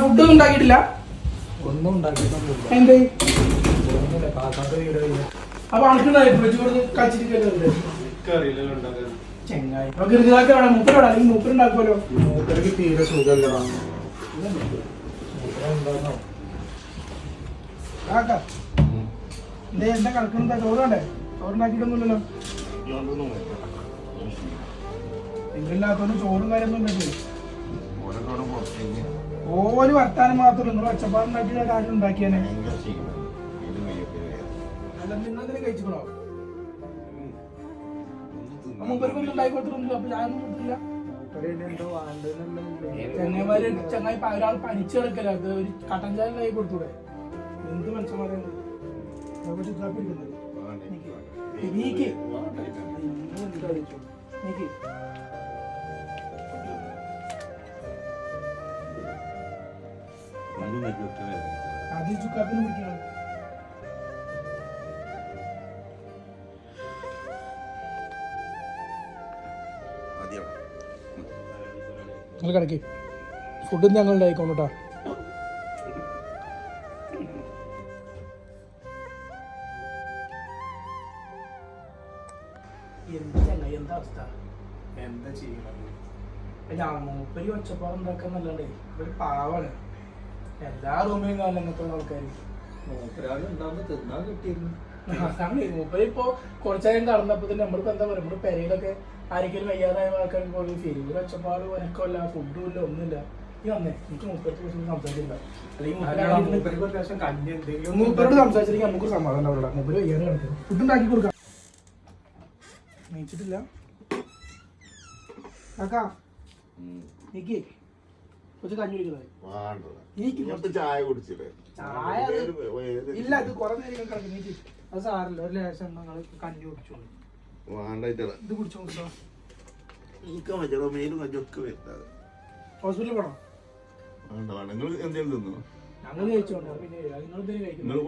Food ഒന്നും ഉണ്ടാക്കിയിട്ടില്ല. ഒന്നും ഉണ്ടാക്കിയിട്ടൊന്നുമില്ല. എന്ത് അപ്പൊ ചെങ്ങായി മൂപ്പരോട് അല്ലെങ്കിൽ മൂപ്പരുണ്ടാക്കുമല്ലോ. മൂപ്പർക്ക് തീരെ സുഖമല്ലടാ. എന്താ കളിക്കണെന്താ? ചോറ് വേണ്ടേ? ചോറുണ്ടാക്കിയിട്ടൊന്നുമില്ലല്ലോ. നിങ്ങളില്ലാത്തോണ്ട് ചോറും കാര്യമൊന്നും ഉണ്ടെങ്കിൽ ഓര് വർത്താനം മാത്രമല്ല. നിങ്ങൾ ഒച്ചപ്പാടുണ്ടാക്കിയ കാര്യം ഉണ്ടാക്കിയാനെ. അല്ല നിങ്ങളെന്തെങ്കിലും കഴിച്ചിക്കണോ? മൂപ്പർക്കൊന്നും ഉണ്ടാക്കി കൊടുത്തിട്ടൊന്നുമില്ല. അപ്പൊ ഞാനൊന്നും കൊടുത്തില്ല. ചെങ്ങന്മാര് ചങ്ങായി ഒരാൾ പനിച്ചു കിടക്കല. അത് ഒരു കട്ടൻ ചായ കൈ കൊടുത്തൂടെ? എന്ത് മനുഷ്യന്മാരാണ് ആദ്യം ചുക്കാപ്പിന് പിടിക്കണം. നിങ്ങൾ കിടക്കി ഫുഡ് ഞങ്ങൾ ഉണ്ടായിക്കോട്ടോ. എന്താ അവസ്ഥ? എന്താ ചെയ്യണത്? മൂപ്പരി ഒച്ചപ്പാട് ഉണ്ടാക്കാന്നല്ലേ. ഒരു പാവാണ്. എല്ലാ റൂമിലും കാലം അങ്ങനത്തെ ആൾക്കാർ തിന്നാൻ കിട്ടിയിരുന്നു. മൂപ്പര് ഇപ്പൊ കുറച്ചേരം കടന്നപ്പോ തന്നെ നമ്മളിപ്പോ എന്താ പറയാ, നമ്മുടെ പെരയിലൊക്കെ ആരെങ്കിലും വയ്യാതായ ആൾക്കാർക്ക് പോയി ഫീൽ ഒരു ഒച്ചപ്പാട് വനക്കമില്ല, ഫുഡും ഇല്ല, ഒന്നുമില്ല. ഈ വന്നേ എനിക്ക് മൂപ്പരത്തെ കുറിച്ച് സംസാരിച്ചില്ല. അല്ലെങ്കിൽ മൂപ്പരോട് സംസാരിച്ചിരിക്കും നമുക്കൊരു സമാധാനം ഉണ്ടാവില്ല. മൂപ്പര് വയ്യാതെ കിടക്കും. ഫുഡ് ഉണ്ടാക്കി കൊടുക്കാം. നീച്ചിട്ടില്ല കാക്കാ. നീക്ക് കുറച്ച് കഞ്ഞി കുടിക്കുന്നത്. ചായ കുടിച്ചില്ലേ? ചായ ഇല്ല, അത് കുറെ നേരം കിടക്കും. നീക്ക് അത് സാറില്ല. ഒരു ലേശം നിങ്ങൾ കഞ്ഞി കുടിച്ചോളൂ. ഇത് കുടിച്ചോളൂ. ഹോസ്പിറ്റലിൽ പോണോ? നിങ്ങൾ എന്തെങ്കിലും തിന്നോ? ഞങ്ങൾ കഴിച്ചോണ്ടോ? പിന്നെ നിങ്ങൾ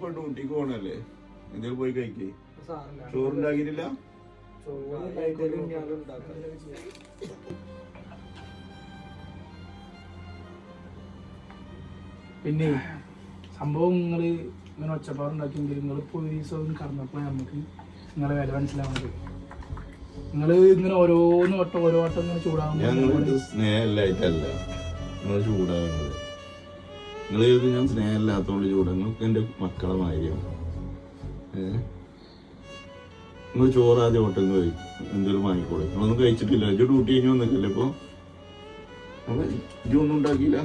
പോയിട്ട് ഊട്ടിക്ക് പോകണല്ലേ? എന്തെങ്കിലും പോയി കഴിക്കേ. ചോറുണ്ടാക്കിയിട്ടില്ല? പിന്നെ സംഭവം നിങ്ങള് ഇങ്ങനെ ഒച്ചപ്പാടുണ്ടാക്കിയെങ്കിൽ നിങ്ങൾ പോലീസൊന്നും കടന്നപ്പോൾ നമുക്ക് നിങ്ങളെ വില മനസ്സിലാവുന്നത്. നിങ്ങൾ ഇങ്ങനെ ഓരോ വട്ടം ഇങ്ങനെ ചൂടാകുമ്പോൾ സ്നേഹമില്ലായിട്ടല്ല നിങ്ങൾ ചൂടാകുന്നത്. നിങ്ങൾ ഞാൻ സ്നേഹമില്ലാത്തതുകൊണ്ട് ചൂടാ. നിങ്ങൾക്ക് എൻ്റെ മക്കളെ മാതിരിയാണ്. നിങ്ങൾ ചോറ് ആദ്യം ഹോട്ടലിൽ പോയി എന്തെങ്കിലും വാങ്ങിക്കോളെ. നിങ്ങളൊന്നും കഴിച്ചിട്ടില്ല. ഇജ്ജ് ഡ്യൂട്ടി കഴിഞ്ഞ് വന്നിട്ടില്ല. ഇപ്പൊ ഇജ്ജ് ഒന്നും ഉണ്ടാക്കിയില്ല.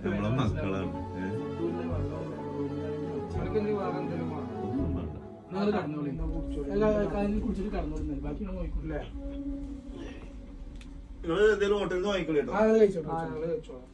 നമ്മളെ മക്കളാണ്. കുടിച്ചിട്ട് കടന്നോളൂ. ബാക്കി നോക്കൂല്ലേ? നിങ്ങൾ എന്തെങ്കിലും ഹോട്ടലിൽ നിന്ന് വാങ്ങിക്കോളൂ. കഴിച്ചോളൂ.